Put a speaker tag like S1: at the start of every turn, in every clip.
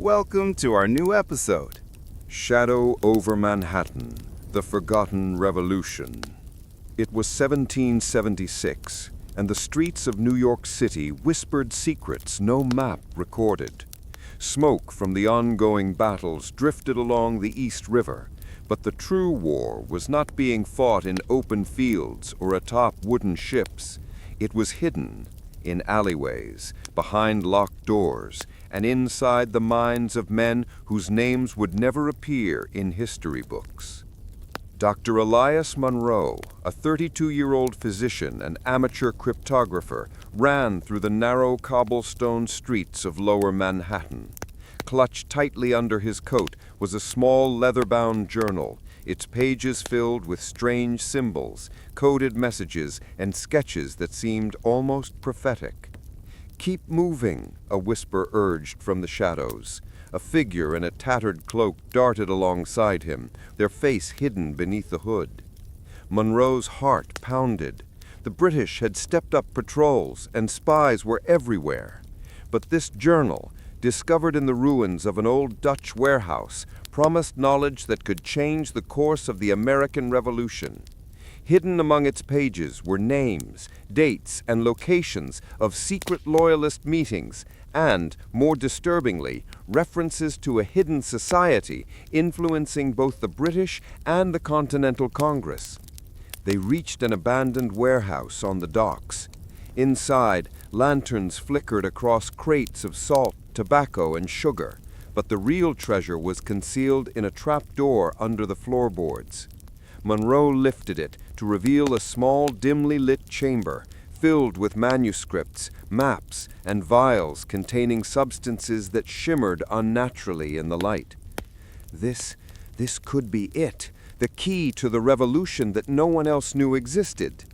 S1: Welcome to our new episode.
S2: Shadow over Manhattan, the Forgotten Revolution. It was 1776, and the streets of New York City whispered secrets no map recorded. Smoke from the ongoing battles drifted along the East River, but the true war was not being fought in open fields or atop wooden ships. It was hidden in alleyways, behind locked doors, and inside the minds of men whose names would never appear in history books. Dr. Elias Monroe, a 32-year-old physician and amateur cryptographer, ran through the narrow cobblestone streets of Lower Manhattan. Clutched tightly under his coat was a small leather-bound journal, its pages filled with strange symbols, coded messages, and sketches that seemed almost prophetic. "Keep moving," a whisper urged from the shadows. A figure in a tattered cloak darted alongside him, their face hidden beneath the hood. Monroe's heart pounded. The British had stepped up patrols, and spies were everywhere. But this journal, discovered in the ruins of an old Dutch warehouse, promised knowledge that could change the course of the American Revolution. Hidden among its pages were names, dates, and locations of secret loyalist meetings and, more disturbingly, references to a hidden society influencing both the British and the Continental Congress. They reached an abandoned warehouse on the docks. Inside, lanterns flickered across crates of salt, tobacco, and sugar, but the real treasure was concealed in a trapdoor under the floorboards. Monroe lifted it to reveal a small, dimly lit chamber filled with manuscripts, maps, and vials containing substances that shimmered unnaturally in the light. This could be it, the key to the revolution that no one else knew existed.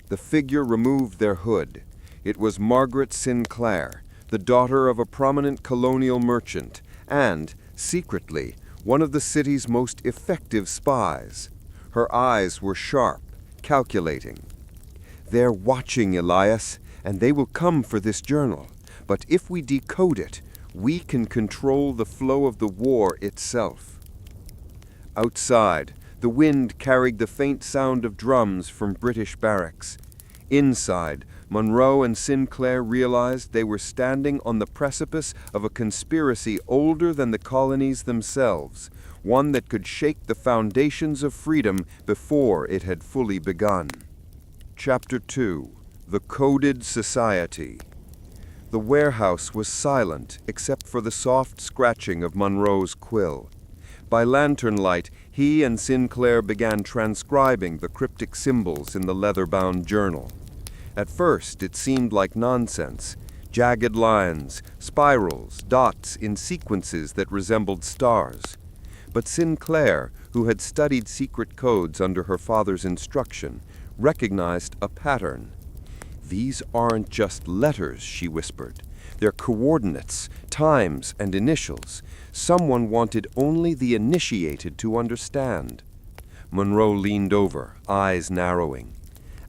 S2: The figure removed their hood. It was Margaret Sinclair, the daughter of a prominent colonial merchant, and, secretly, one of the city's most effective spies. Her eyes were sharp, calculating. "They're watching, Elias, and they will come for this journal. But if we decode it, we can control the flow of the war itself." Outside, the wind carried the faint sound of drums from British barracks. Inside, Monroe and Sinclair realized they were standing on the precipice of a conspiracy older than the colonies themselves, one that could shake the foundations of freedom before it had fully begun. Chapter 2. The Coded Society. The warehouse was silent except for the soft scratching of Monroe's quill. By lantern light, he and Sinclair began transcribing the cryptic symbols in the leather-bound journal. At first, it seemed like nonsense. Jagged lines, spirals, dots in sequences that resembled stars. But Sinclair, who had studied secret codes under her father's instruction, recognized a pattern. "These aren't just letters," she whispered. "They're coordinates, times, and initials. Someone wanted only the initiated to understand." Monroe leaned over, eyes narrowing.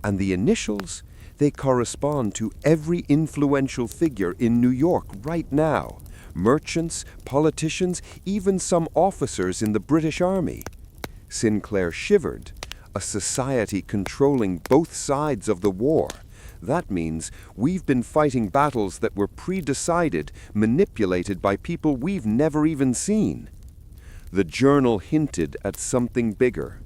S2: "And the initials? They correspond to every influential figure in New York right now. Merchants, politicians, even some officers in the British Army." Sinclair shivered. "A society controlling both sides of the war. That means we've been fighting battles that were pre-decided, manipulated by people we've never even seen." The journal hinted at something bigger.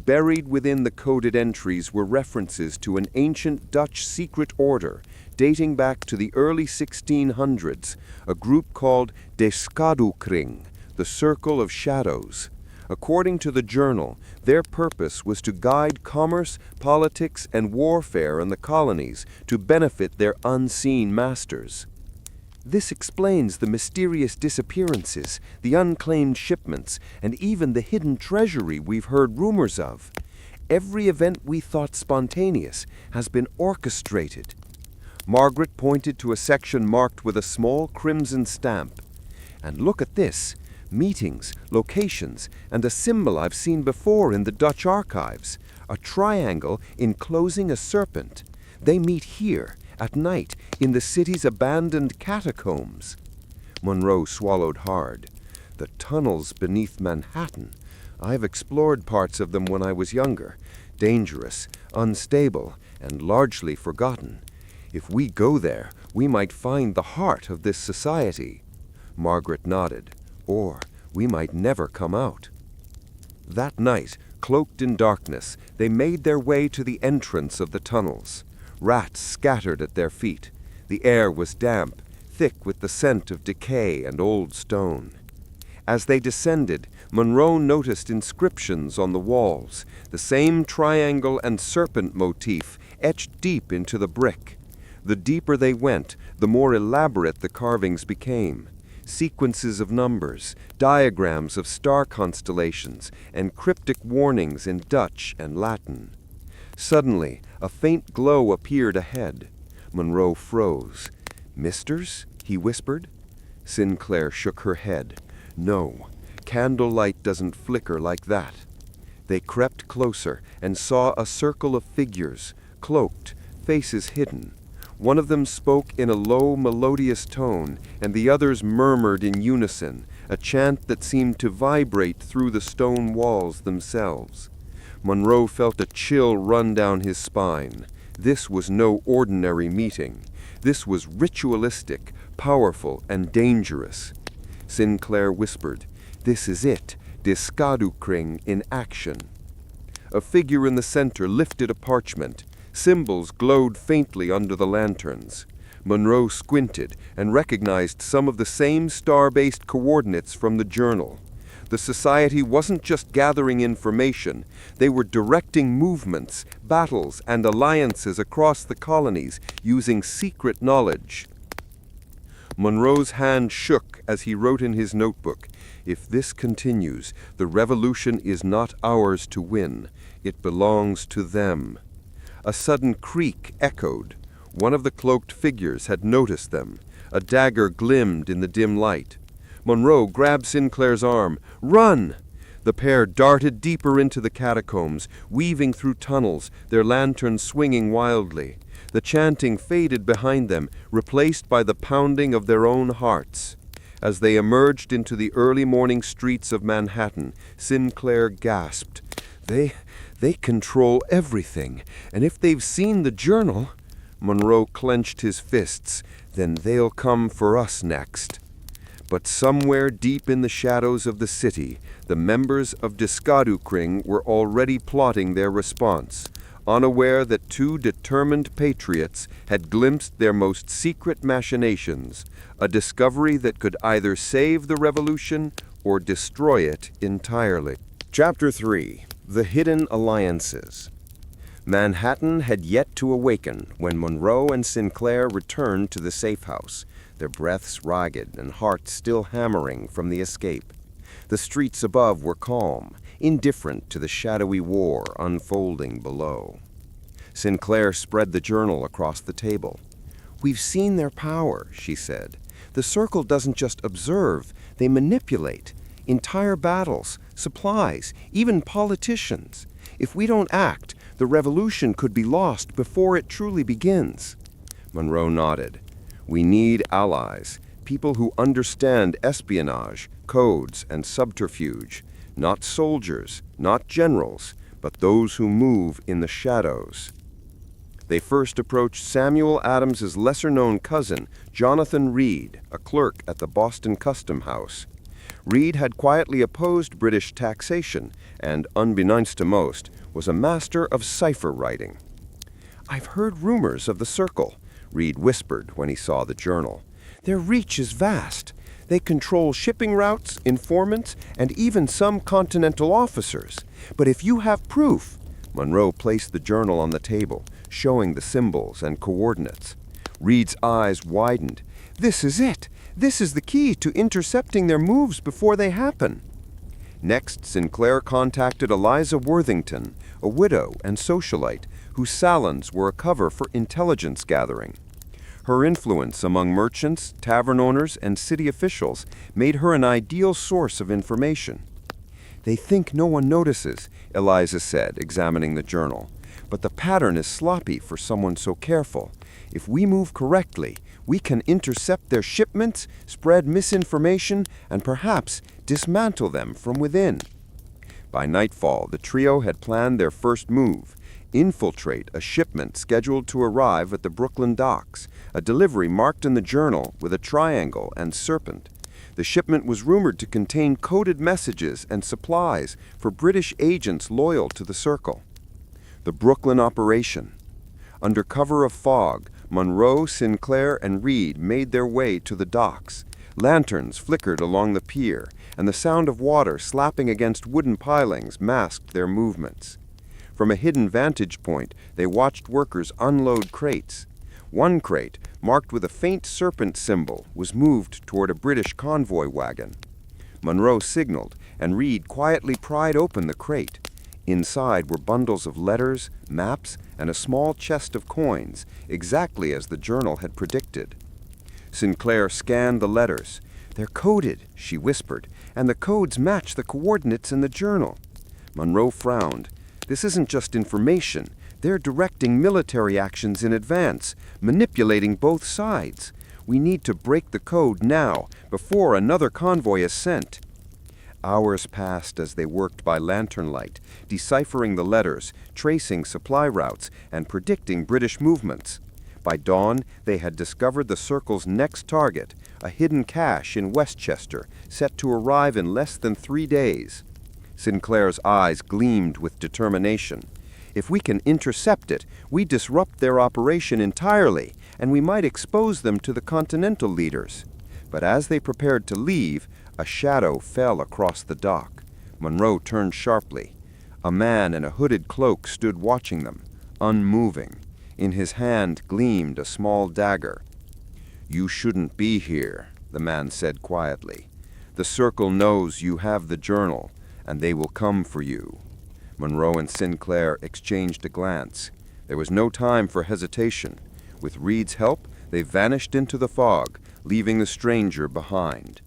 S2: Buried within the coded entries were references to an ancient Dutch secret order dating back to the early 1600s, a group called De Schaduwkring, the Circle of Shadows. According to the journal, their purpose was to guide commerce, politics, and warfare in the colonies to benefit their unseen masters. This explains the mysterious disappearances, the unclaimed shipments, and even the hidden treasury we've heard rumors of. Every event we thought spontaneous has been orchestrated. Margaret pointed to a section marked with a small crimson stamp. "And look at this. Meetings, locations, and a symbol I've seen before in the Dutch archives. A triangle enclosing a serpent. They meet here, at night, in the city's abandoned catacombs." Monroe swallowed hard. The tunnels beneath Manhattan. I've explored parts of them when I was younger. Dangerous, unstable, and largely forgotten. If we go there, we might find the heart of this society. Margaret nodded. Or we might never come out. That night, cloaked in darkness, they made their way to the entrance of the tunnels. Rats scattered at their feet. The air was damp, thick with the scent of decay and old stone. As they descended, Monroe noticed inscriptions on the walls, the same triangle and serpent motif etched deep into the brick. The deeper they went, the more elaborate the carvings became. Sequences of numbers, diagrams of star constellations, and cryptic warnings in Dutch and Latin. Suddenly, a faint glow appeared ahead. Monroe froze. "Misters?" he whispered. Sinclair shook her head. "No, candlelight doesn't flicker like that." They crept closer and saw a circle of figures, cloaked, faces hidden. One of them spoke in a low, melodious tone, and the others murmured in unison, a chant that seemed to vibrate through the stone walls themselves. Monroe felt a chill run down his spine. This was no ordinary meeting. This was ritualistic, powerful, and dangerous. Sinclair whispered, "This is it, Diskadukring in action." A figure in the center lifted a parchment. Symbols glowed faintly under the lanterns. Monroe squinted and recognized some of the same star-based coordinates from the journal. The society wasn't just gathering information, they were directing movements, battles, and alliances across the colonies using secret knowledge. Monroe's hand shook as he wrote in his notebook, "If this continues, the revolution is not ours to win. It belongs to them." A sudden creak echoed. One of the cloaked figures had noticed them. A dagger glimmed in the dim light. Monroe grabbed Sinclair's arm. "Run!" The pair darted deeper into the catacombs, weaving through tunnels, their lanterns swinging wildly. The chanting faded behind them, replaced by the pounding of their own hearts. As they emerged into the early morning streets of Manhattan, Sinclair gasped. They control everything, and if they've seen the journal—" Monroe clenched his fists. "Then they'll come for us next." But somewhere deep in the shadows of the city, the members of Diskadukring were already plotting their response, unaware that two determined patriots had glimpsed their most secret machinations, a discovery that could either save the revolution or destroy it entirely. Chapter 3. The Hidden Alliances. Manhattan had yet to awaken when Monroe and Sinclair returned to the safe house, their breaths ragged and hearts still hammering from the escape. The streets above were calm, indifferent to the shadowy war unfolding below. Sinclair spread the journal across the table. "We've seen their power," she said. "The Circle doesn't just observe, they manipulate. Entire battles, supplies, even politicians. If we don't act, the revolution could be lost before it truly begins." Monroe nodded. "We need allies, people who understand espionage, codes, and subterfuge. Not soldiers, not generals, but those who move in the shadows." They first approached Samuel Adams's lesser-known cousin, Jonathan Reed, a clerk at the Boston Custom House. Reed had quietly opposed British taxation and, unbeknownst to most, was a master of cipher writing. "I've heard rumors of the Circle," Reed whispered when he saw the journal. "Their reach is vast. They control shipping routes, informants, and even some continental officers. But if you have proof—" Monroe placed the journal on the table, showing the symbols and coordinates. Reed's eyes widened. "This is it! This is the key to intercepting their moves before they happen." Next, Sinclair contacted Eliza Worthington, a widow and socialite, whose salons were a cover for intelligence gathering. Her influence among merchants, tavern owners, and city officials made her an ideal source of information. "They think no one notices," Eliza said, examining the journal. "But the pattern is sloppy for someone so careful. If we move correctly, we can intercept their shipments, spread misinformation, and perhaps dismantle them from within. By nightfall, the trio had planned their first move: infiltrate a shipment scheduled to arrive at the Brooklyn docks, a delivery marked in the journal with a triangle and serpent. The shipment was rumored to contain coded messages and supplies for British agents loyal to the Circle. The Brooklyn operation. Under cover of fog, Monroe, Sinclair, and Reed made their way to the docks. Lanterns flickered along the pier, and the sound of water slapping against wooden pilings masked their movements. From a hidden vantage point, they watched workers unload crates. One crate, marked with a faint serpent symbol, was moved toward a British convoy wagon. Monroe signaled, and Reed quietly pried open the crate. Inside were bundles of letters, maps, and a small chest of coins, exactly as the journal had predicted. Sinclair scanned the letters. "They're coded," she whispered, "and the codes match the coordinates in the journal." Monroe frowned. "This isn't just information. They're directing military actions in advance, manipulating both sides. We need to break the code now, before another convoy is sent." Hours passed as they worked by lantern light, deciphering the letters, tracing supply routes, and predicting British movements. By dawn, they had discovered the Circle's next target, a hidden cache in Westchester, set to arrive in less than 3 days. Sinclair's eyes gleamed with determination. "If we can intercept it, we disrupt their operation entirely, and we might expose them to the Continental leaders." But as they prepared to leave, a shadow fell across the dock. Monroe turned sharply. A man in a hooded cloak stood watching them, unmoving. In his hand gleamed a small dagger. "You shouldn't be here," the man said quietly. "The Circle knows you have the journal, and they will come for you." Monroe and Sinclair exchanged a glance. There was no time for hesitation. With Reed's help, they vanished into the fog, leaving the stranger behind.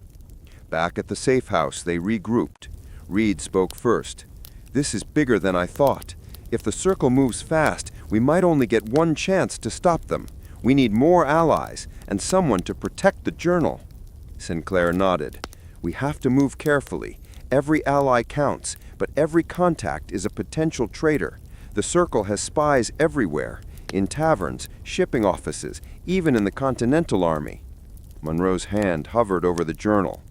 S2: Back at the safe house, they regrouped. Reed spoke first. "This is bigger than I thought. If the Circle moves fast, we might only get one chance to stop them. We need more allies, and someone to protect the journal." Sinclair nodded. "We have to move carefully. Every ally counts, but every contact is a potential traitor. The Circle has spies everywhere, in taverns, shipping offices, even in the Continental Army." Monroe's hand hovered over the journal.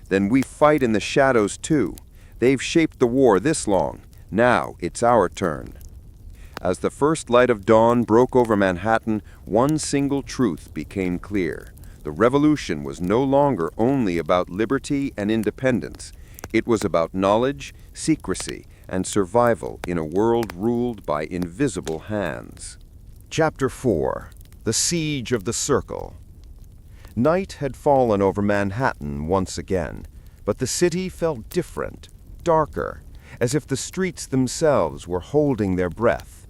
S2: "Then we fight in the shadows too. They've shaped the war this long. Now it's our turn." As the first light of dawn broke over Manhattan, one single truth became clear. The revolution was no longer only about liberty and independence. It was about knowledge, secrecy, and survival in a world ruled by invisible hands. Chapter 4. The Siege of the Circle. Night had fallen over Manhattan once again, but the city felt different, darker, as if the streets themselves were holding their breath.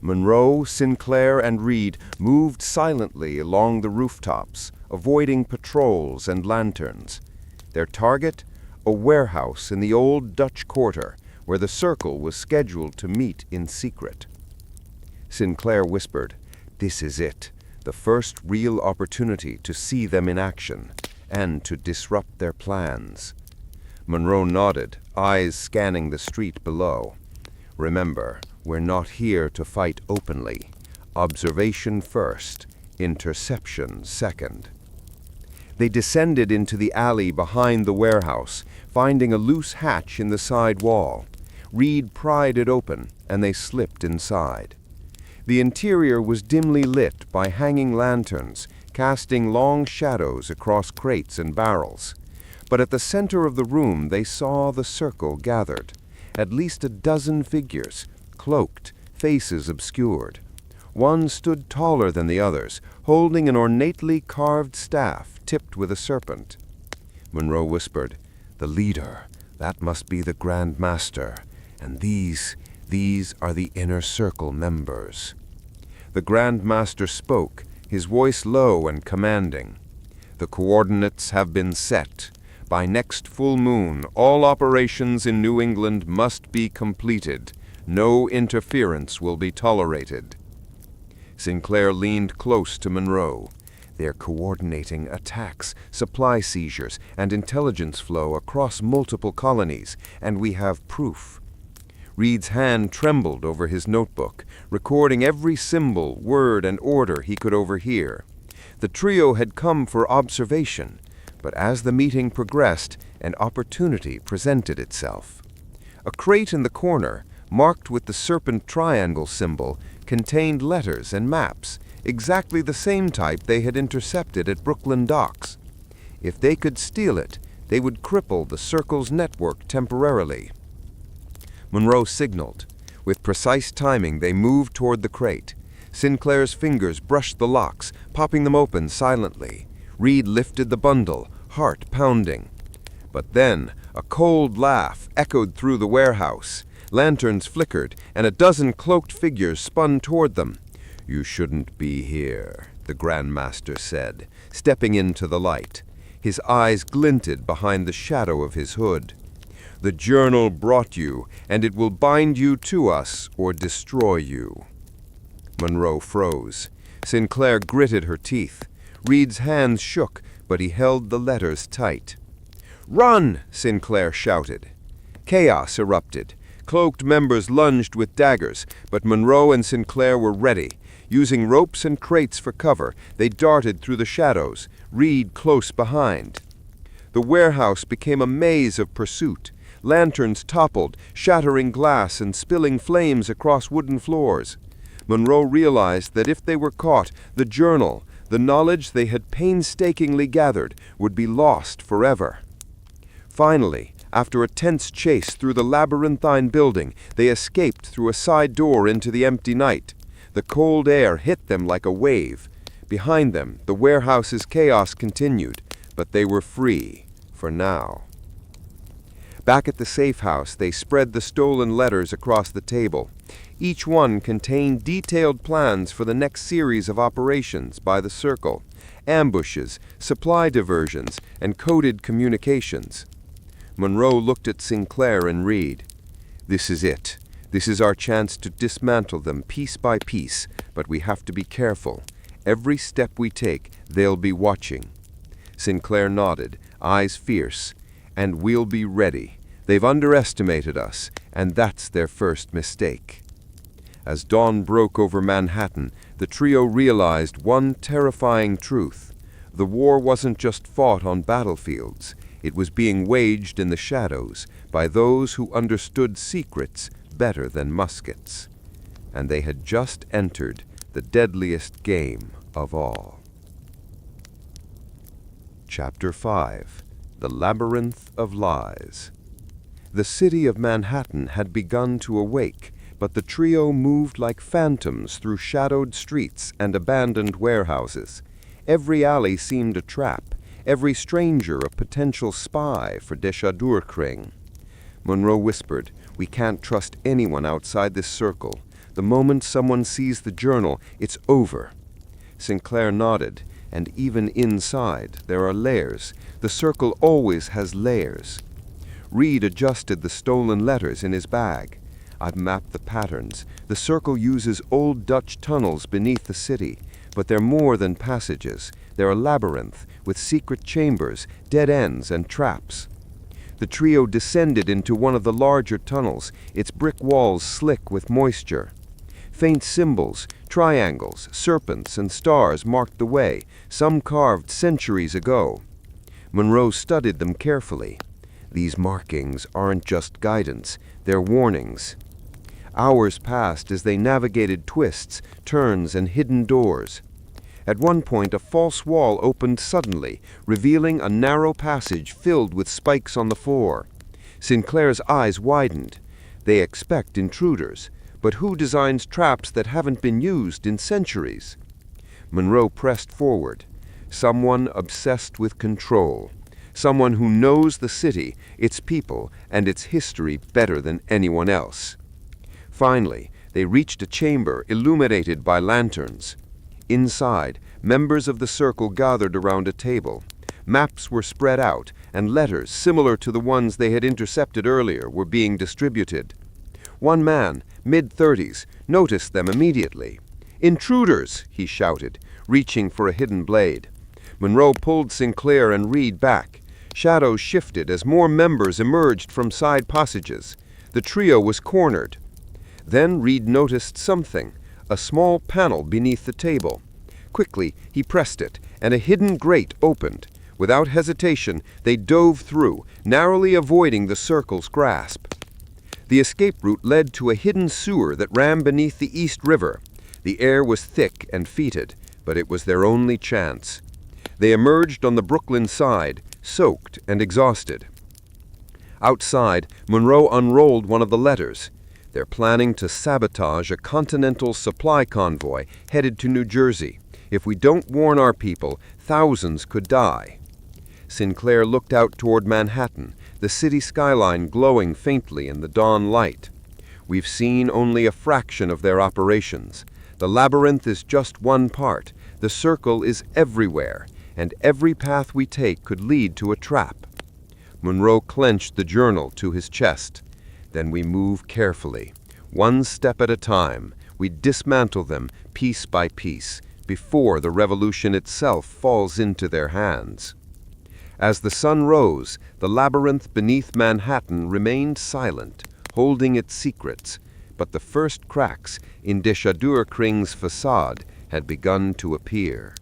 S2: Monroe, Sinclair, and Reed moved silently along the rooftops, avoiding patrols and lanterns. Their target? A warehouse in the old Dutch Quarter, where the Circle was scheduled to meet in secret. Sinclair whispered, "This is it. The first real opportunity to see them in action, and to disrupt their plans." Monroe nodded, eyes scanning the street below. "Remember, we're not here to fight openly. Observation first, interception second." They descended into the alley behind the warehouse, finding a loose hatch in the side wall. Reed pried it open, and they slipped inside. The interior was dimly lit by hanging lanterns, casting long shadows across crates and barrels. But at the center of the room they saw the Circle gathered. At least a dozen figures, cloaked, faces obscured. One stood taller than the others, holding an ornately carved staff tipped with a serpent. Monroe whispered, "The leader, that must be the Grand Master, and these are the Inner Circle members." The Grand Master spoke, his voice low and commanding. "The coordinates have been set. By next full moon, all operations in New England must be completed. No interference will be tolerated." Sinclair leaned close to Monroe. They're coordinating attacks, supply seizures, and intelligence flow across multiple colonies, and we have proof. Reed's hand trembled over his notebook, recording every symbol, word, and order he could overhear. The trio had come for observation, but as the meeting progressed, an opportunity presented itself. A crate in the corner, marked with the serpent triangle symbol, contained letters and maps, exactly the same type they had intercepted at Brooklyn docks. If they could steal it, they would cripple the Circle's network temporarily. Monroe signaled. With precise timing, they moved toward the crate. Sinclair's fingers brushed the locks, popping them open silently. Reed lifted the bundle, heart pounding. But then, a cold laugh echoed through the warehouse. Lanterns flickered, and a dozen cloaked figures spun toward them. "You shouldn't be here," the Grand Master said, stepping into the light. His eyes glinted behind the shadow of his hood. "The journal brought you, and it will bind you to us or destroy you." Monroe froze. Sinclair gritted her teeth. Reed's hands shook, but he held the letters tight. "Run!" Sinclair shouted. Chaos erupted. Cloaked members lunged with daggers, but Monroe and Sinclair were ready. Using ropes and crates for cover, they darted through the shadows, Reed close behind. The warehouse became a maze of pursuit. Lanterns toppled, shattering glass and spilling flames across wooden floors. Monroe realized that if they were caught, the journal, the knowledge they had painstakingly gathered, would be lost forever. Finally, after a tense chase through the labyrinthine building, they escaped through a side door into the empty night. The cold air hit them like a wave. Behind them, the warehouse's chaos continued, but they were free, for now. Back at the safe house, they spread the stolen letters across the table. Each one contained detailed plans for the next series of operations by the Circle, ambushes, supply diversions, and coded communications. Monroe looked at Sinclair and Reed. "This is it. This is our chance to dismantle them piece by piece, but we have to be careful. Every step we take, they'll be watching." Sinclair nodded, eyes fierce. "And we'll be ready. They've underestimated us, and that's their first mistake." As dawn broke over Manhattan, the trio realized one terrifying truth. The war wasn't just fought on battlefields. It was being waged in the shadows by those who understood secrets better than muskets. And they had just entered the deadliest game of all. Chapter 5. The Labyrinth of Lies. The city of Manhattan had begun to awake, but the trio moved like phantoms through shadowed streets and abandoned warehouses. Every alley seemed a trap, every stranger a potential spy for Deschadurkring. Monroe whispered, "We can't trust anyone outside this circle. The moment someone sees the journal, it's over." Sinclair nodded, and even inside, there are layers. The Circle always has layers. Reed adjusted the stolen letters in his bag. "I've mapped the patterns. The Circle uses old Dutch tunnels beneath the city, but they're more than passages. They're a labyrinth with secret chambers, dead ends, and traps." The trio descended into one of the larger tunnels, its brick walls slick with moisture. Faint symbols, triangles, serpents, and stars marked the way, some carved centuries ago. Monroe studied them carefully. These markings aren't just guidance, they're warnings. Hours passed as they navigated twists, turns, and hidden doors. At one point, a false wall opened suddenly, revealing a narrow passage filled with spikes on the floor. Sinclair's eyes widened. They expect intruders, but who designs traps that haven't been used in centuries? Monroe pressed forward. Someone obsessed with control. Someone who knows the city, its people, and its history better than anyone else. Finally, they reached a chamber illuminated by lanterns. Inside, members of the Circle gathered around a table. Maps were spread out, and letters similar to the ones they had intercepted earlier were being distributed. One man, mid-30s, noticed them immediately. "Intruders!" he shouted. reaching for a hidden blade. Monroe pulled Sinclair and Reed back. Shadows shifted as more members emerged from side passages. The trio was cornered. Then Reed noticed something, a small panel beneath the table. Quickly, he pressed it, and a hidden grate opened. Without hesitation, they dove through, narrowly avoiding the circle's grasp. The escape route led to a hidden sewer that ran beneath the East River. The air was thick and fetid, but it was their only chance. They emerged on the Brooklyn side, soaked and exhausted. Outside, Monroe unrolled one of the letters. They're planning to sabotage a continental supply convoy headed to New Jersey. If we don't warn our people, thousands could die. Sinclair looked out toward Manhattan, the city skyline glowing faintly in the dawn light. We've seen only a fraction of their operations. The labyrinth is just one part. The circle is everywhere, and every path we take could lead to a trap. Monroe clenched the journal to his chest. Then we move carefully. One step at a time, we dismantle them piece by piece, before the revolution itself falls into their hands. As the sun rose, the labyrinth beneath Manhattan remained silent, holding its secrets, but the first cracks in Deschadurkring's facade had begun to appear.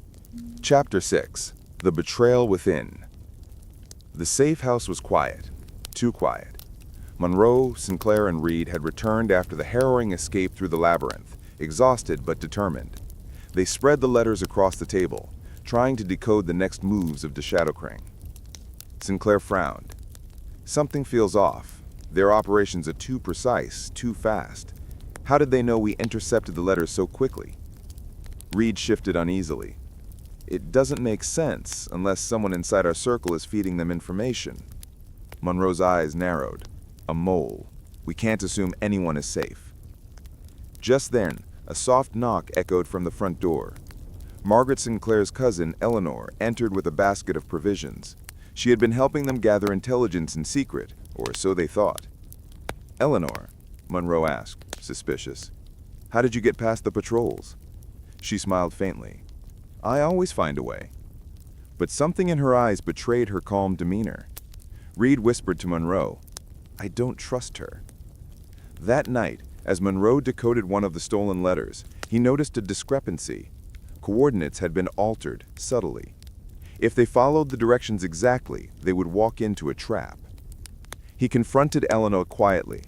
S1: Chapter 6. The Betrayal Within. The safe house was quiet, too quiet. Monroe, Sinclair, and Reed had returned after the harrowing escape through the labyrinth, exhausted but determined. They spread the letters across the table, trying to decode the next moves of Deschadurkring. Sinclair frowned. Something feels off. Their operations are too precise, too fast. How did they know we intercepted the letters so quickly? Reed shifted uneasily. It doesn't make sense unless someone inside our circle is feeding them information. Monroe's eyes narrowed. A mole. We can't assume anyone is safe. Just then, a soft knock echoed from the front door. Margaret Sinclair's cousin, Eleanor, entered with a basket of provisions. She had been helping them gather intelligence in secret, or so they thought. "Eleanor," Monroe asked, suspicious, "how did you get past the patrols?" She smiled faintly. "I always find a way." But something in her eyes betrayed her calm demeanor. Reed whispered to Monroe, "I don't trust her." That night, as Monroe decoded one of the stolen letters, he noticed a discrepancy. Coordinates had been altered subtly. If they followed the directions exactly, they would walk into a trap. He confronted Eleanor quietly.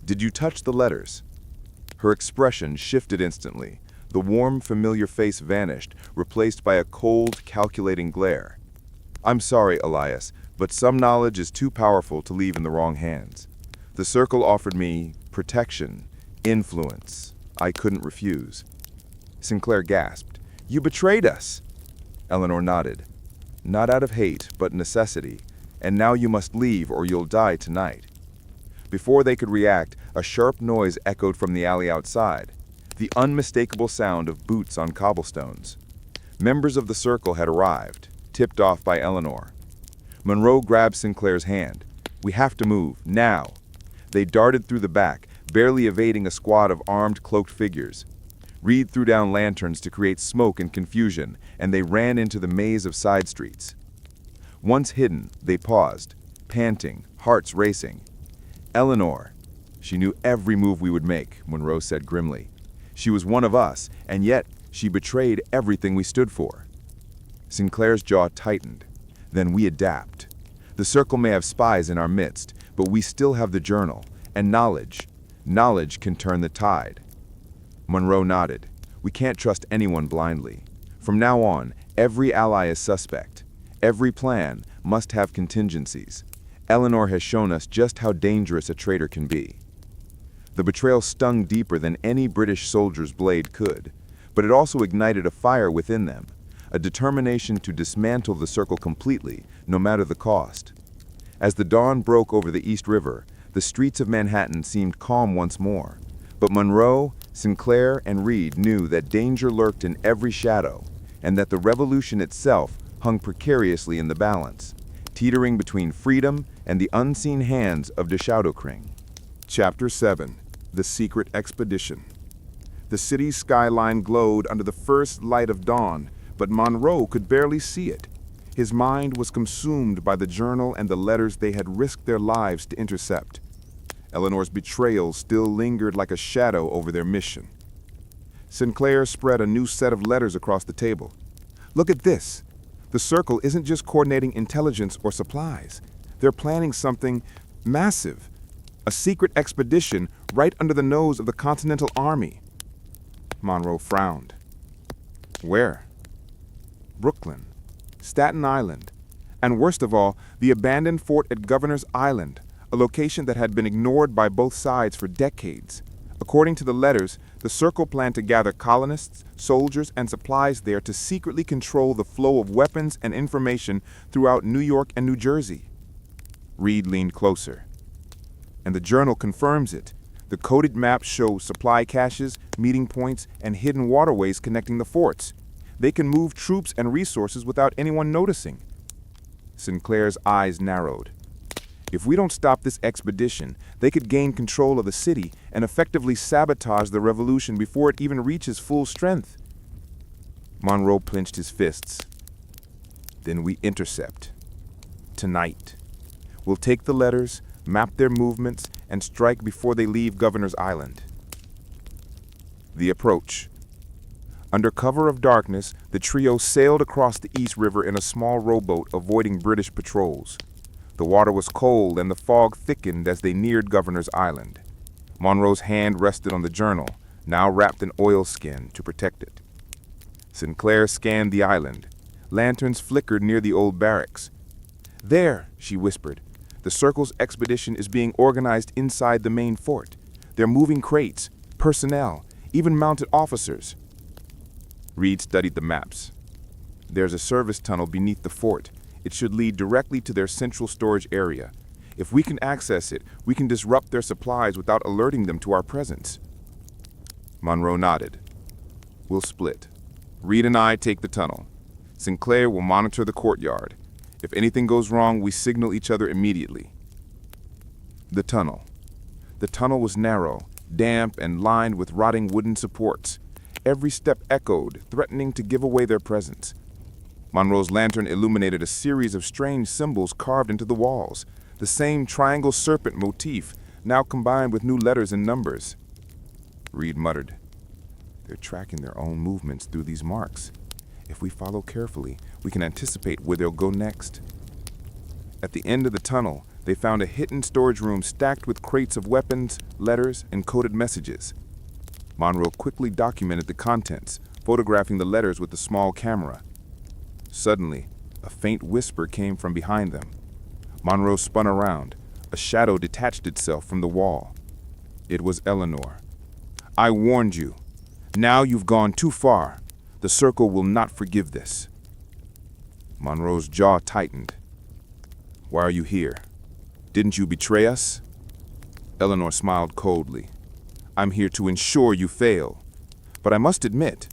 S1: "Did you touch the letters?" Her expression shifted instantly. The warm, familiar face vanished, replaced by a cold, calculating glare. "I'm sorry, Elias, but some knowledge is too powerful to leave in the wrong hands. The circle offered me protection, influence. I couldn't refuse." Sinclair gasped. "You betrayed us!" Eleanor nodded. "Not out of hate, but necessity. And now you must leave or you'll die tonight." Before they could react, a sharp noise echoed from the alley outside. The unmistakable sound of boots on cobblestones. Members of the circle had arrived, tipped off by Eleanor. Monroe grabbed Sinclair's hand. "We have to move, now." They darted through the back, barely evading a squad of armed, cloaked figures. Reed threw down lanterns to create smoke and confusion, and they ran into the maze of side streets. Once hidden, they paused, panting, hearts racing. "Eleanor." "She knew every move we would make," Monroe said grimly. "She was one of us, and yet she betrayed everything we stood for." Sinclair's jaw tightened. "Then we adapt. The circle may have spies in our midst, but we still have the journal, and knowledge. Knowledge can turn the tide." Monroe nodded. "We can't trust anyone blindly. From now on, every ally is suspect. Every plan must have contingencies. Eleanor has shown us just how dangerous a traitor can be." The betrayal stung deeper than any British soldier's blade could, but it also ignited a fire within them, a determination to dismantle the circle completely, no matter the cost. As the dawn broke over the East River, the streets of Manhattan seemed calm once more, but Monroe, Sinclair, and Reed knew that danger lurked in every shadow, and that the revolution itself hung precariously in the balance, teetering between freedom and the unseen hands of Deschadurkring. Chapter 7. The Secret Expedition. The city's skyline glowed under the first light of dawn, but Monroe could barely see it. His mind was consumed by the journal and the letters they had risked their lives to intercept. Eleanor's betrayal still lingered like a shadow over their mission. Sinclair spread a new set of letters across the table. Look at this. The Circle isn't just coordinating intelligence or supplies. They're planning something massive. A secret expedition right under the nose of the Continental Army. Monroe frowned. Where? Brooklyn, Staten Island, and worst of all, the abandoned fort at Governor's Island, a location that had been ignored by both sides for decades. According to the letters, the Circle planned to gather colonists, soldiers, and supplies there to secretly control the flow of weapons and information throughout New York and New Jersey. Reed leaned closer. And the journal confirms it. The coded maps show supply caches, meeting points, and hidden waterways connecting the forts. They can move troops and resources without anyone noticing. Sinclair's eyes narrowed. If we don't stop this expedition, they could gain control of the city and effectively sabotage the revolution before it even reaches full strength. Monroe clenched his fists. Then we intercept. Tonight. We'll take the letters, map their movements, and strike before they leave Governor's Island. The approach. Under cover of darkness, the trio sailed across the East River in a small rowboat, avoiding British patrols. The water was cold and the fog thickened as they neared Governor's Island. Monroe's hand rested on the journal, now wrapped in oilskin to protect it. Sinclair scanned the island. Lanterns flickered near the old barracks. There, she whispered. The Circle's expedition is being organized inside the main fort. They're moving crates, personnel, even mounted officers. Reed studied the maps. There's a service tunnel beneath the fort. It should lead directly to their central storage area. If we can access it, we can disrupt their supplies without alerting them to our presence. Monroe nodded. We'll split. Reed and I take the tunnel. Sinclair will monitor the courtyard. If anything goes wrong, we signal each other immediately. The tunnel. The tunnel was narrow, damp, and lined with rotting wooden supports. Every step echoed, threatening to give away their presence. Monroe's lantern illuminated a series of strange symbols carved into the walls, the same triangle serpent motif, now combined with new letters and numbers. Reed muttered, They're tracking their own movements through these marks. If we follow carefully, we can anticipate where they'll go next. At the end of the tunnel, they found a hidden storage room stacked with crates of weapons, letters, and coded messages. Monroe quickly documented the contents, photographing the letters with a small camera. Suddenly, a faint whisper came from behind them. Monroe spun around. A shadow detached itself from the wall. It was Eleanor. I warned you. Now you've gone too far. The Circle will not forgive this. Monroe's jaw tightened. Why are you here? Didn't you betray us? Eleanor smiled coldly. I'm here to ensure you fail. But I must admit,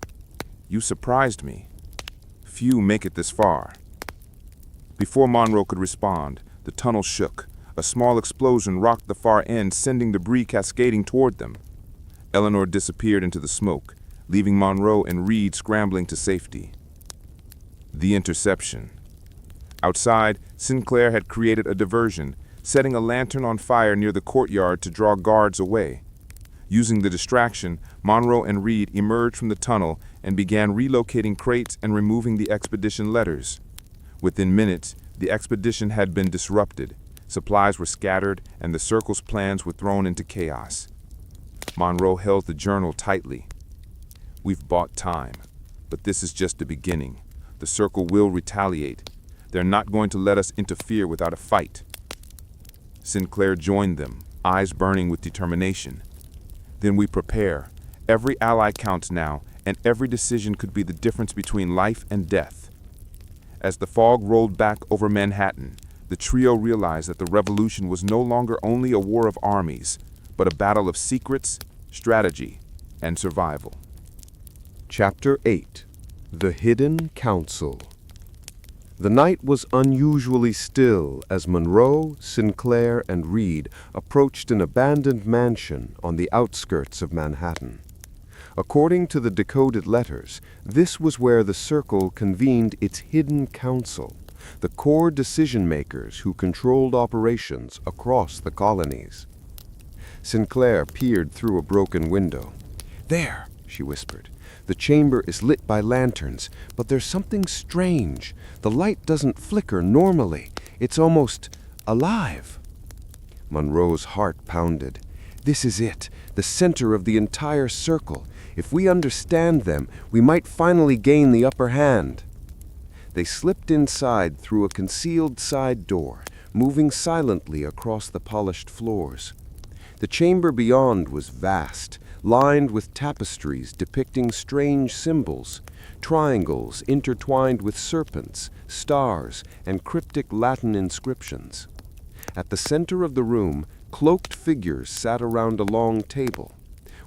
S1: you surprised me. Few make it this far. Before Monroe could respond, the tunnel shook. A small explosion rocked the far end, sending debris cascading toward them. Eleanor disappeared into the smoke, leaving Monroe and Reed scrambling to safety. The interception. Outside, Sinclair had created a diversion, setting a lantern on fire near the courtyard to draw guards away. Using the distraction, Monroe and Reed emerged from the tunnel and began relocating crates and removing the expedition letters. Within minutes, the expedition had been disrupted. Supplies were scattered, and the Circle's plans were thrown into chaos. Monroe held the journal tightly. We've bought time, but this is just the beginning. The Circle will retaliate. They're not going to let us interfere without a fight. Sinclair joined them, eyes burning with determination. Then we prepare. Every ally counts now, and every decision could be the difference between life and death. As the fog rolled back over Manhattan, the trio realized that the revolution was no longer only a war of armies, but a battle of secrets, strategy, and survival.
S2: Chapter 8. The Hidden Council. The night was unusually still as Monroe, Sinclair, and Reed approached an abandoned mansion on the outskirts of Manhattan. According to the decoded letters, this was where the Circle convened its hidden council, the core decision-makers who controlled operations across the colonies. Sinclair peered through a broken window. "There," she whispered. "The chamber is lit by lanterns, but there's something strange. The light doesn't flicker normally. It's almost alive." Monroe's heart pounded. This is it, the center of the entire circle. If we understand them, we might finally gain the upper hand. They slipped inside through a concealed side door, moving silently across the polished floors. The chamber beyond was vast, lined with tapestries depicting strange symbols, triangles intertwined with serpents, stars, and cryptic Latin inscriptions. At the center of the room, cloaked figures sat around a long table.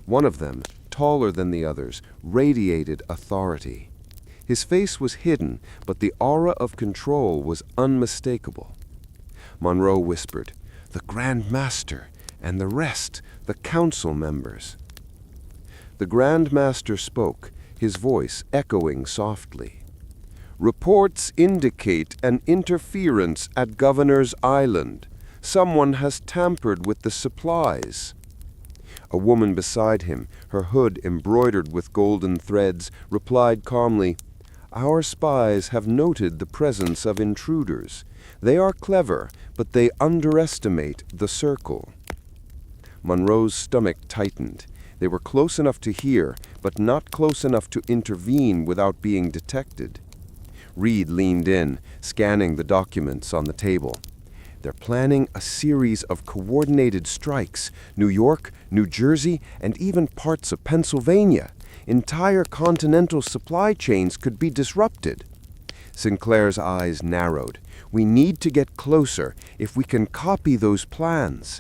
S2: One of them, taller than the others, radiated authority. His face was hidden, but the aura of control was unmistakable. Monroe whispered, "The Grand Master, and the rest, the council members." The Grand Master spoke, his voice echoing softly. "Reports indicate an interference at Governor's Island. Someone has tampered with the supplies." A woman beside him, her hood embroidered with golden threads, replied calmly, "Our spies have noted the presence of intruders. They are clever, but they underestimate the Circle." Monroe's stomach tightened. They were close enough to hear, but not close enough to intervene without being detected. Reed leaned in, scanning the documents on the table. "They're planning a series of coordinated strikes. New York, New Jersey, and even parts of Pennsylvania. Entire continental supply chains could be disrupted." Sinclair's eyes narrowed. "We need to get closer if we can copy those plans."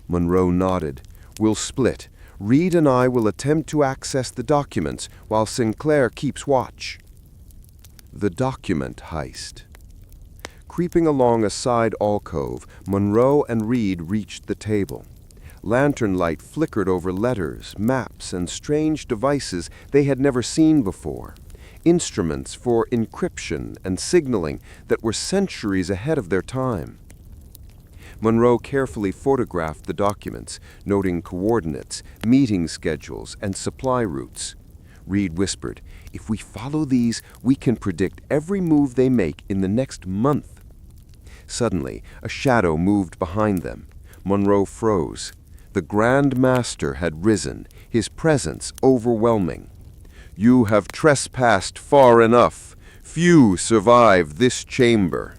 S2: Monroe nodded. "We'll split. Reed and I will attempt to access the documents while Sinclair keeps watch." The document heist. Creeping along a side alcove, Monroe and Reed reached the table. Lantern light flickered over letters, maps, and strange devices they had never seen before. Instruments for encryption and signaling that were centuries ahead of their time. Monroe carefully photographed the documents, noting coordinates, meeting schedules, and supply routes. Reed whispered, "If we follow these, we can predict every move they make in the next month." Suddenly, a shadow moved behind them. Monroe froze. The Grand Master had risen, his presence overwhelming. "You have trespassed far enough. Few survive this chamber."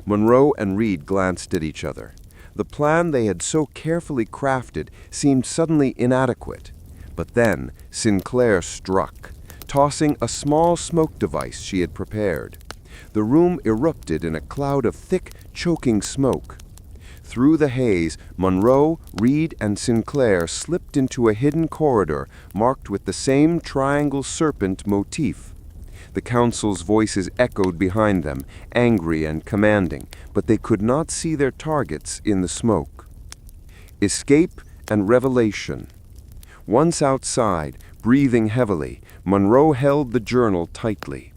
S2: Monroe and Reed glanced at each other. The plan they had so carefully crafted seemed suddenly inadequate. But then Sinclair struck, tossing a small smoke device she had prepared. The room erupted in a cloud of thick, choking smoke. Through the haze, Monroe, Reed, and Sinclair slipped into a hidden corridor marked with the same triangle serpent motif. The council's voices echoed behind them, angry and commanding, but they could not see their targets in the smoke. Escape and revelation. Once outside, breathing heavily, Monroe held the journal tightly.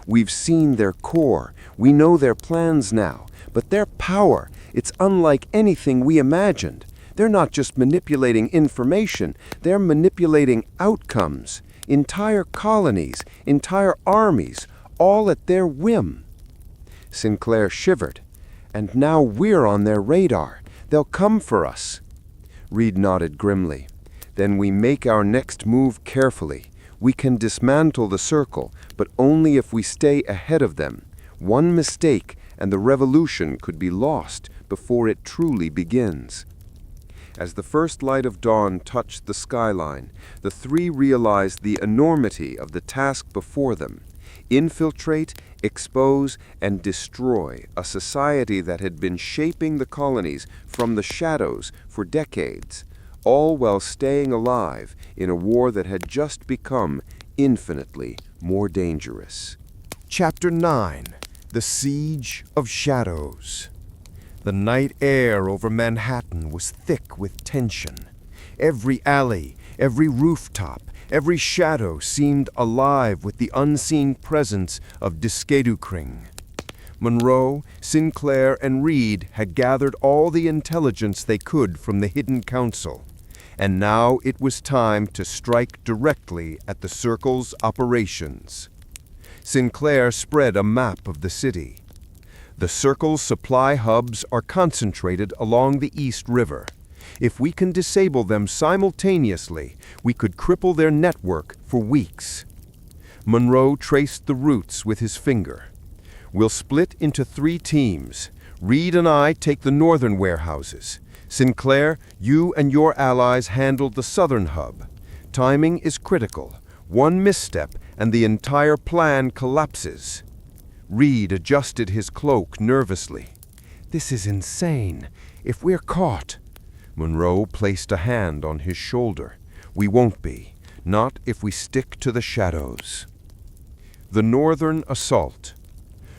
S2: "We've seen their core. We know their plans now. But their power, it's unlike anything we imagined. They're not just manipulating information, they're manipulating outcomes. Entire colonies, entire armies, all at their whim." Sinclair shivered. "And now we're on their radar. They'll come for us." Reed nodded grimly. "Then we make our next move carefully. We can dismantle the Circle, but only if we stay ahead of them. One mistake, and the revolution could be lost before it truly begins." As the first light of dawn touched the skyline, the three realized the enormity of the task before them. Infiltrate, expose, and destroy a society that had been shaping the colonies from the shadows for decades, all while staying alive in a war that had just become infinitely more dangerous.
S3: Chapter 9. The Siege of Shadows. The night air over Manhattan was thick with tension. Every alley, every rooftop, Every shadow seemed alive with the unseen presence of Diskedukring. Monroe, Sinclair, and Reed had gathered all the intelligence they could from the Hidden Council, and now it was time to strike directly at the Circle's operations. Sinclair spread a map of the city. The Circle's supply hubs are concentrated along the East River. If we can disable them simultaneously, we could cripple their network for weeks. Monroe traced the routes with his finger. We'll split into 3 teams. Reed and I take the northern warehouses. Sinclair, you and your allies handle the southern hub. Timing is critical. One misstep and the entire plan collapses. Reed adjusted his cloak nervously. This is insane. If we're caught... Monroe placed a hand on his shoulder. We won't be. Not if we stick to the shadows. The northern assault.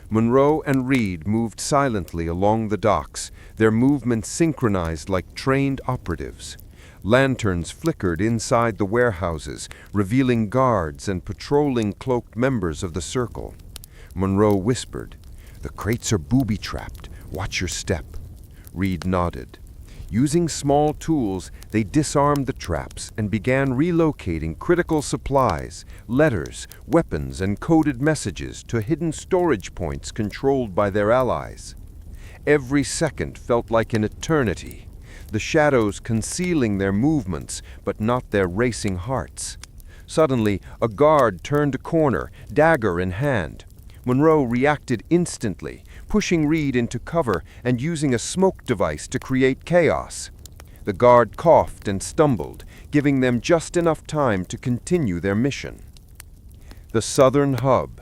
S3: Monroe and Reed moved silently along the docks, their movements synchronized like trained operatives. Lanterns flickered inside the warehouses, revealing guards and patrolling cloaked members of the Circle. Monroe whispered, "The crates are booby-trapped. Watch your step." Reed nodded. Using small tools, they disarmed the traps and began relocating critical supplies, letters, weapons, and coded messages to hidden storage points controlled by their allies. Every second felt like an eternity, the shadows concealing their movements but not their racing hearts. Suddenly, a guard turned a corner, dagger in hand. Monroe reacted instantly, pushing Reed into cover and using a smoke device to create chaos. The guard coughed and stumbled, giving them just enough time to continue their mission. The southern hub.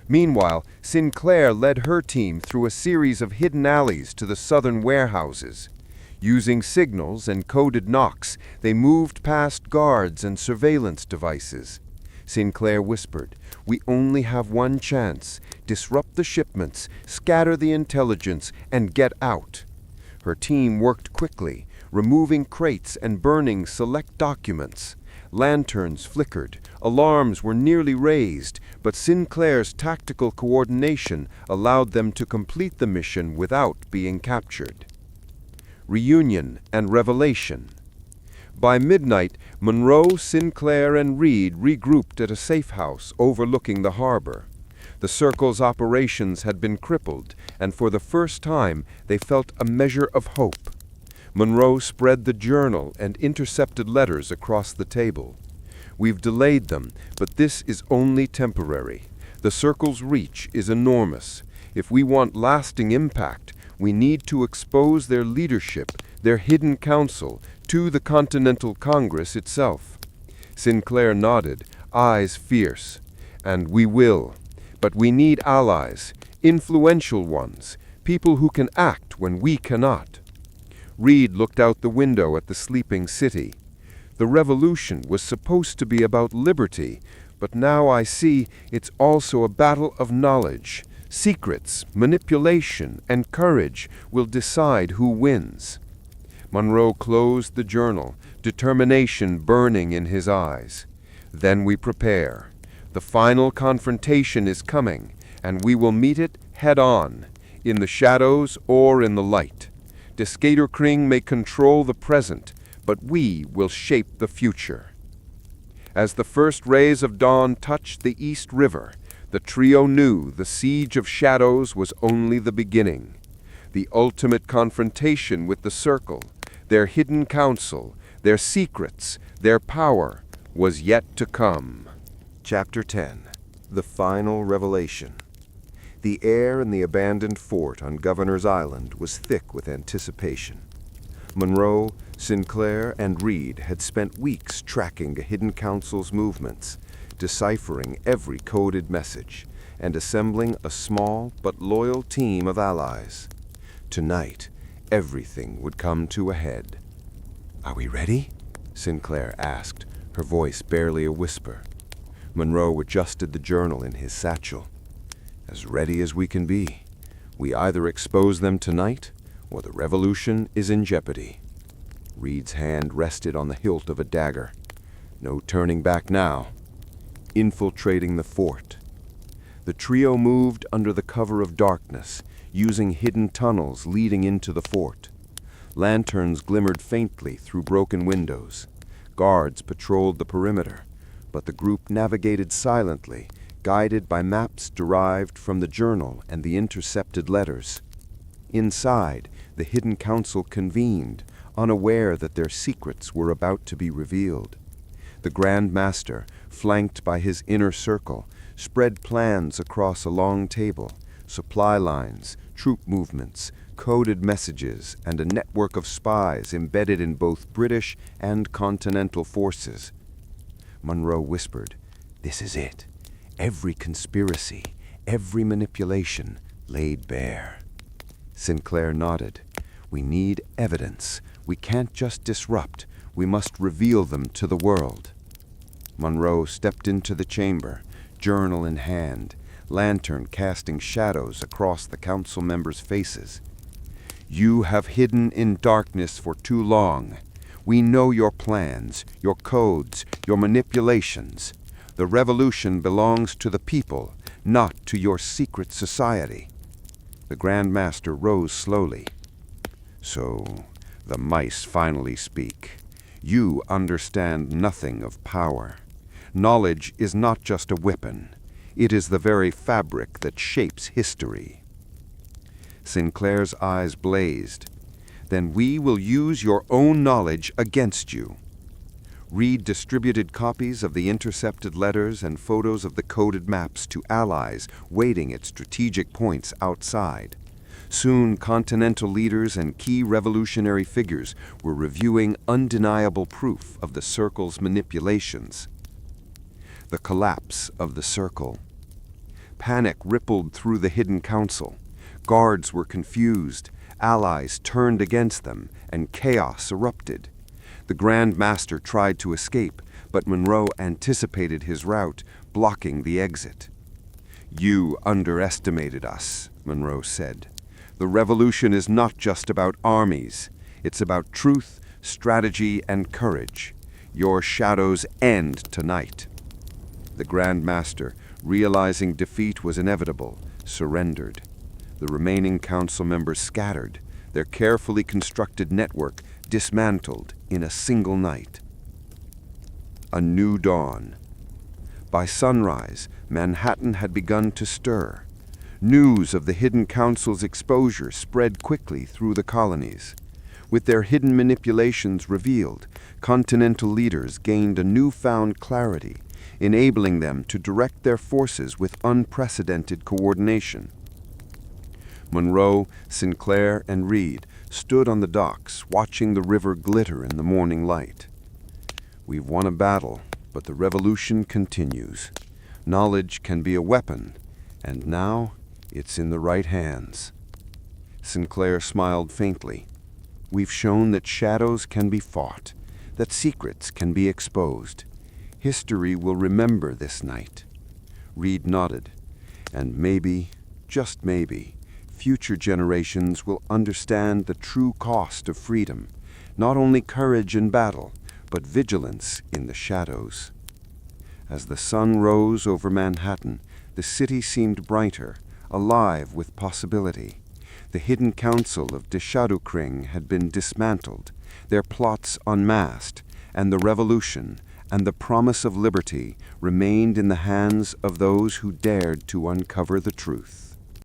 S3: Meanwhile, Sinclair led her team through a series of hidden alleys to the southern warehouses. Using signals and coded knocks, they moved past guards and surveillance devices. Sinclair whispered, "We only have one chance. Disrupt the shipments, scatter the intelligence, and get out." Her team worked quickly, removing crates and burning select documents. Lanterns flickered, alarms were nearly raised, but Sinclair's tactical coordination allowed them to complete the mission without being captured. Reunion and revelation. By midnight, Monroe, Sinclair, and Reed regrouped at a safe house overlooking the harbor. The Circle's operations had been crippled, and for the first time they felt a measure of hope. Monroe spread the journal and intercepted letters across the table. "We've delayed them, but this is only temporary. The Circle's reach is enormous. If we want lasting impact, we need to expose their leadership, their hidden council, to the Continental Congress itself." Sinclair nodded, eyes fierce. "And we will. But we need allies, influential ones, people who can act when we cannot." Reed looked out the window at the sleeping city. "The revolution was supposed to be about liberty, but now I see it's also a battle of knowledge. Secrets, manipulation, and courage will decide who wins." Monroe closed the journal, determination burning in his eyes. "Then we prepare. The final confrontation is coming, and we will meet it head-on, in the shadows or in the light. Diskedukring may control the present, but we will shape the future." As the first rays of dawn touched the East River, the trio knew the siege of shadows was only the beginning. The ultimate confrontation with the Circle, their hidden council, their secrets, their power, was yet to come. Chapter 10. The Final Revelation. The air in the abandoned fort on Governor's Island was thick with anticipation. Monroe, Sinclair, and Reed had spent weeks tracking the Hidden Council's movements, deciphering every coded message, and assembling a small but loyal team of allies. Tonight, everything would come to a head. "Are we ready?" Sinclair asked, her voice barely a whisper. Monroe adjusted the journal in his satchel. "As ready as we can be. We either expose them tonight, or the revolution is in jeopardy." Reed's hand rested on the hilt of a dagger. No turning back now. Infiltrating the fort. The trio moved under the cover of darkness, using hidden tunnels leading into the fort. Lanterns glimmered faintly through broken windows. Guards patrolled the perimeter, but the group navigated silently, guided by maps derived from the journal and the intercepted letters. Inside, the hidden council convened, unaware that their secrets were about to be revealed. The Grand Master, flanked by his inner circle, spread plans across a long table, supply lines, troop movements, coded messages, and a network of spies embedded in both British and continental forces. Monroe whispered, "This is it. Every conspiracy, every manipulation laid bare." Sinclair nodded. "We need evidence. We can't just disrupt. We must reveal them to the world." Monroe stepped into the chamber, journal in hand, lantern casting shadows across the council members' faces. "You have hidden in darkness for too long. We know your plans, your codes, your manipulations. The revolution belongs to the people, not to your secret society." The Grand Master rose slowly. "So, the mice finally speak. You understand nothing of power. Knowledge is not just a weapon. It is the very fabric that shapes history." Sinclair's eyes blazed. "Then we will use your own knowledge against you." Reed distributed copies of the intercepted letters and photos of the coded maps to allies waiting at strategic points outside. Soon, continental leaders and key revolutionary figures were reviewing undeniable proof of the Circle's manipulations. The collapse of the Circle. Panic rippled through the hidden council. Guards were confused, allies turned against them, and chaos erupted. The Grand Master tried to escape, but Monroe anticipated his route, blocking the exit. "You underestimated us," Monroe said. "The revolution is not just about armies. It's about truth, strategy, and courage. Your shadows end tonight." The Grand Master, realizing defeat was inevitable, surrendered. The remaining council members scattered, their carefully constructed network dismantled in a single night. A new dawn. By sunrise, Manhattan had begun to stir. News of the hidden council's exposure spread quickly through the colonies. With their hidden manipulations revealed, continental leaders gained a newfound clarity, enabling them to direct their forces with unprecedented coordination. Monroe, Sinclair, and Reed stood on the docks, watching the river glitter in the morning light. "We've won a battle, but the revolution continues. Knowledge can be a weapon, and now it's in the right hands." Sinclair smiled faintly. "We've shown that shadows can be fought, that secrets can be exposed. History will remember this night." Reed nodded. "And maybe, just maybe, future generations will understand the true cost of freedom, not only courage in battle, but vigilance in the shadows." As the sun rose over Manhattan, the city seemed brighter, alive with possibility. The hidden council of Deshadukring had been dismantled, their plots unmasked, and the revolution and the promise of liberty remained in the hands of those who dared to uncover the truth.